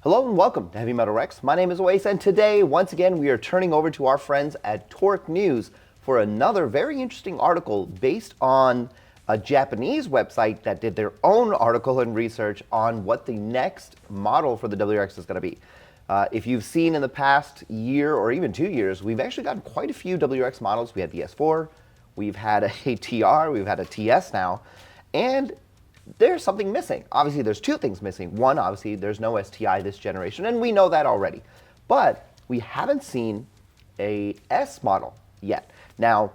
Hello and welcome to Heavy Metal Rex. My name is Oasis, and today, once again, we are turning over to our friends at Torque News for another very interesting article based on a Japanese website that did their own article and research on what the next model for the WRX is going to be. If you've seen in the past year or even 2 years, we've actually gotten quite a few WRX models. We had the S4, we've had a TR, we've had a TS now, and there's something missing. Obviously, there's two things missing. One, obviously, there's no STI this generation, and we know that already. But we haven't seen a S model yet. Now,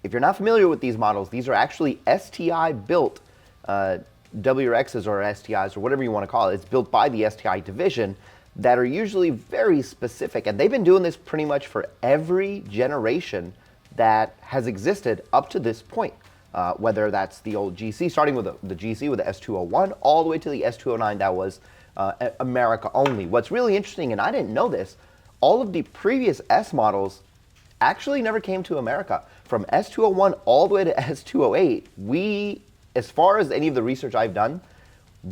if you're not familiar with these models, these are actually STI-built WRXs or STIs or whatever you want to call it. It's built by the STI division that are usually very specific, and they've been doing this pretty much for every generation that has existed up to this point. Whether that's the old GC, starting with the GC with the S201, all the way to the S209 that was America only. What's really interesting, and I didn't know this, all of the previous S models actually never came to America. From S201 all the way to S208, we, as far as any of the research I've done,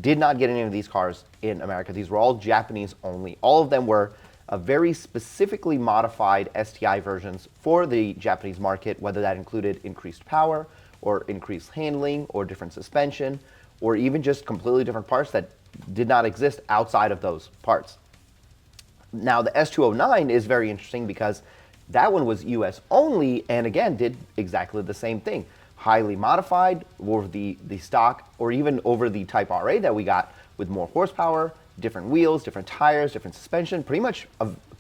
did not get any of these cars in America. These were all Japanese only. All of them were very specifically modified STI versions for the Japanese market, whether that included increased power, or increased handling, or different suspension, or even just completely different parts that did not exist outside of those parts. Now, the S209 is very interesting because that one was US only, and again, did exactly the same thing. Highly modified over the stock, or even over the Type RA that we got, with more horsepower, different wheels, different tires, different suspension, pretty much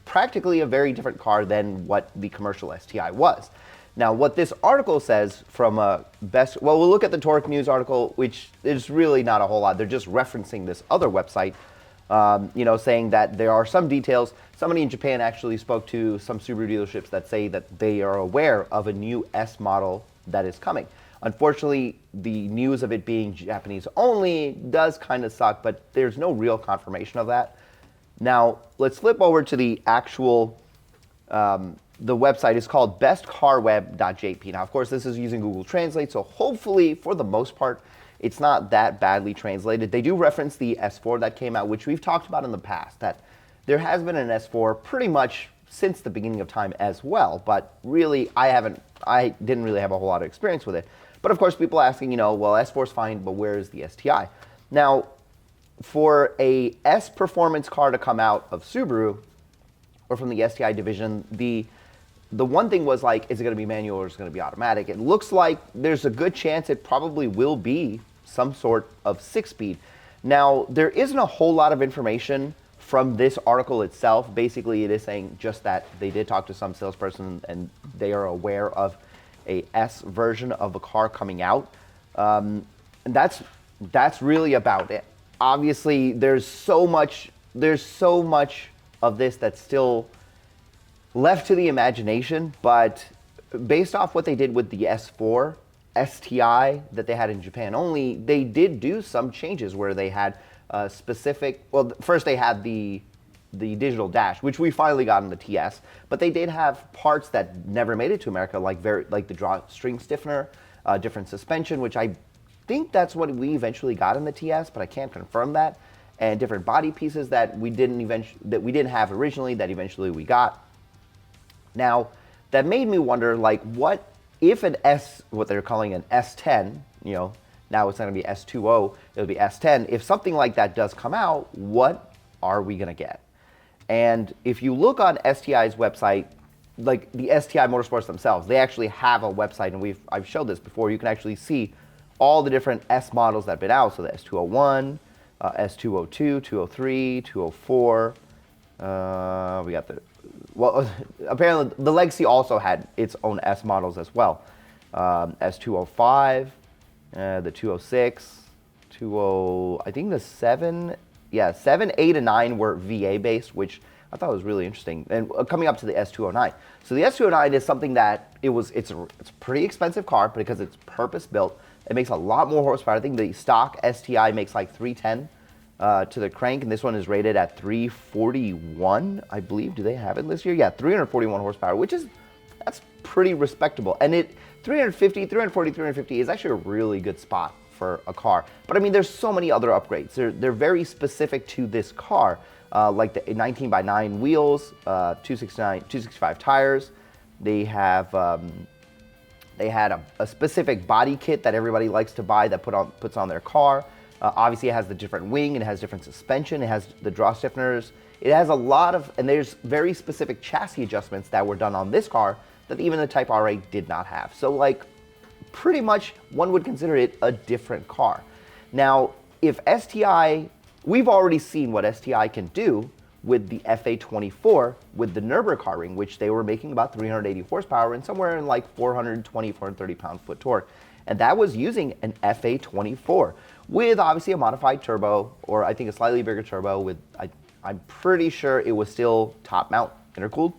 practically a very different car than what the commercial STI was. Now, what this article says from well, we'll look at the Torque News article, which is really not a whole lot. They're just referencing this other website, saying that there are some details. Somebody in Japan actually spoke to some Subaru dealerships that say that they are aware of a new S model that is coming. Unfortunately, the news of it being Japanese only does kind of suck, but there's no real confirmation of that. Now, let's flip over to the actual the website is called bestcarweb.jp. Now, of course, this is using Google Translate, so hopefully, for the most part, it's not that badly translated. They do reference the S4 that came out, which we've talked about in the past, that there has been an S4 pretty much since the beginning of time as well, but really, I didn't really have a whole lot of experience with it. But of course, people are asking, well, S4 is fine, but where is the STI? Now, for a S performance car to come out of Subaru, or from the STI division, the one thing was like, is it going to be manual or is it going to be automatic? It looks like there's a good chance it probably will be some sort of 6-speed. Now, there isn't a whole lot of information from this article itself. Basically, it is saying just that they did talk to some salesperson and they are aware of a S version of a car coming out. And that's really about it. Obviously, there's so much of this that's still left to the imagination, but based off what they did with the S4 STI that they had in Japan only, they did do some changes where they had specific, well, first they had the digital dash, which we finally got in the TS, but they did have parts that never made it to America, like the drawstring stiffener, different suspension, which I think that's what we eventually got in the TS, but I can't confirm that, and different body pieces that we didn't have originally that eventually we got. Now, that made me wonder, like, what if what they're calling an S10, now it's not going to be S20, it'll be S10. If something like that does come out, what are we going to get? And if you look on STI's website, like the STI Motorsports themselves, they actually have a website, and I've showed this before. You can actually see all the different S models that have been out. So the S201, S202, 203, 204. We got apparently the Legacy also had its own S models as well. S205, the 206, I think the 7, 8, and 9 were VA based, which I thought was really interesting. And coming up to the S209. So the S209 is something that it's a pretty expensive car because it's purpose built. It makes a lot more horsepower. I think the stock STI makes like 310 to the crank, and this one is rated at 341, I believe. Do they have it this year? Yeah, 341 horsepower, that's pretty respectable. And 340, 350 is actually a really good spot for a car. But I mean, there's so many other upgrades. They're very specific to this car. like the 19x9 wheels, 265 tires. They have they had a specific body kit that everybody likes to buy that puts on their car. Obviously, it has the different wing, and it has different suspension, it has the draw stiffeners. It has a lot of, and there's very specific chassis adjustments that were done on this car that even the Type R8 did not have. So like, pretty much one would consider it a different car. Now, if STI, we've already seen what STI can do with the FA24 with the Nürburgring, which they were making about 380 horsepower and somewhere in like 420, 430 pound-foot torque. And that was using an FA24 with obviously a modified turbo, or I think a slightly bigger turbo with, I'm pretty sure it was still top mount intercooled.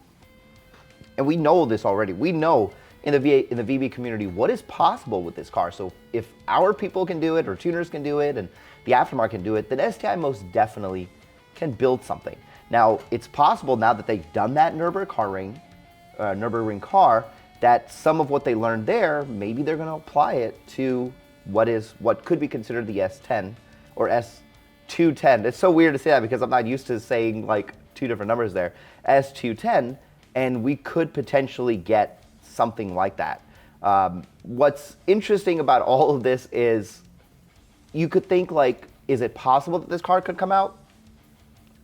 And we know this already. We know in the VB community what is possible with this car. So if our people can do it, or tuners can do it, and the aftermarket can do it, then STI most definitely can build something. Now, it's possible now that they've done that Nürburgring car, that some of what they learned there, maybe they're going to apply it to what could be considered the S10 or S210. It's so weird to say that because I'm not used to saying like two different numbers there. S210, and we could potentially get something like that. What's interesting about all of this is you could think like, is it possible that this car could come out?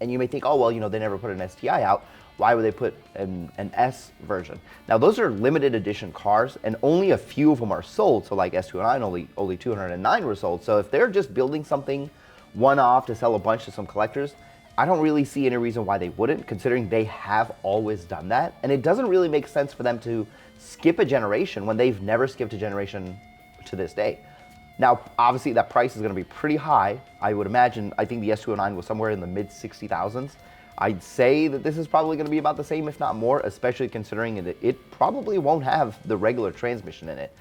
And you may think, oh, well, you know, they never put an STI out. Why would they put an S version? Now, those are limited edition cars, and only a few of them are sold. So like S209, only 209 were sold. So if they're just building something one-off to sell a bunch to some collectors, I don't really see any reason why they wouldn't, considering they have always done that. And it doesn't really make sense for them to skip a generation when they've never skipped a generation to this day. Now, obviously, that price is going to be pretty high. I would imagine, I think the S209 was somewhere in the mid 60,000s. I'd say that this is probably going to be about the same, if not more, especially considering that it probably won't have the regular transmission in it.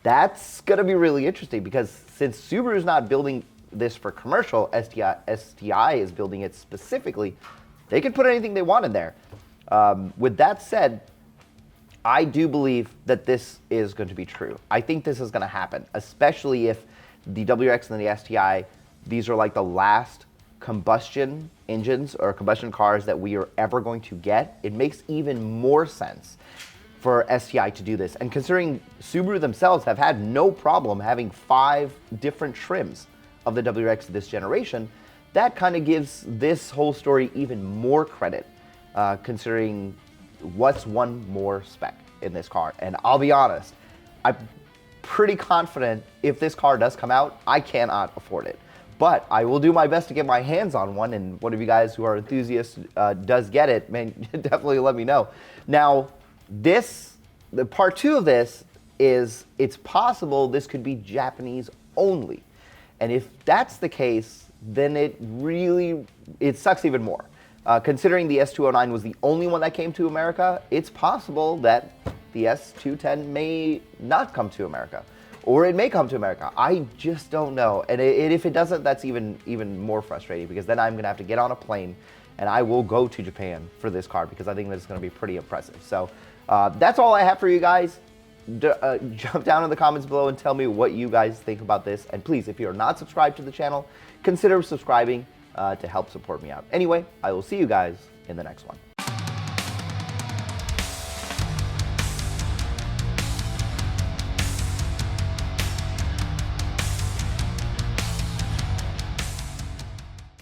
That's going to be really interesting because since Subaru's not building this for commercial, STI is building it specifically. They can put anything they want in there. With that said, I do believe that this is going to be true. I think this is going to happen, especially if the WRX and the STI, these are like the last combustion engines or combustion cars that we are ever going to get. It makes even more sense for STI to do this. And considering Subaru themselves have had no problem having 5 different trims of the WRX this generation, that kind of gives this whole story even more credit, considering what's one more spec in this car. And I'll be honest, I'm pretty confident if this car does come out, I cannot afford it. But I will do my best to get my hands on one, and one of you guys who are enthusiasts does get it, man, definitely let me know. Now, the part 2 of this is it's possible this could be Japanese only. And if that's the case, then it sucks even more. Considering the S209 was the only one that came to America, it's possible that the S210 may not come to America, or it may come to America. I just don't know. And if it doesn't, that's even more frustrating, because then I'm gonna have to get on a plane and I will go to Japan for this car, because I think that it's gonna be pretty impressive. So that's all I have for you guys. Jump down in the comments below and tell me what you guys think about this. And please, if you're not subscribed to the channel, consider subscribing to help support me out. Anyway, I will see you guys in the next one.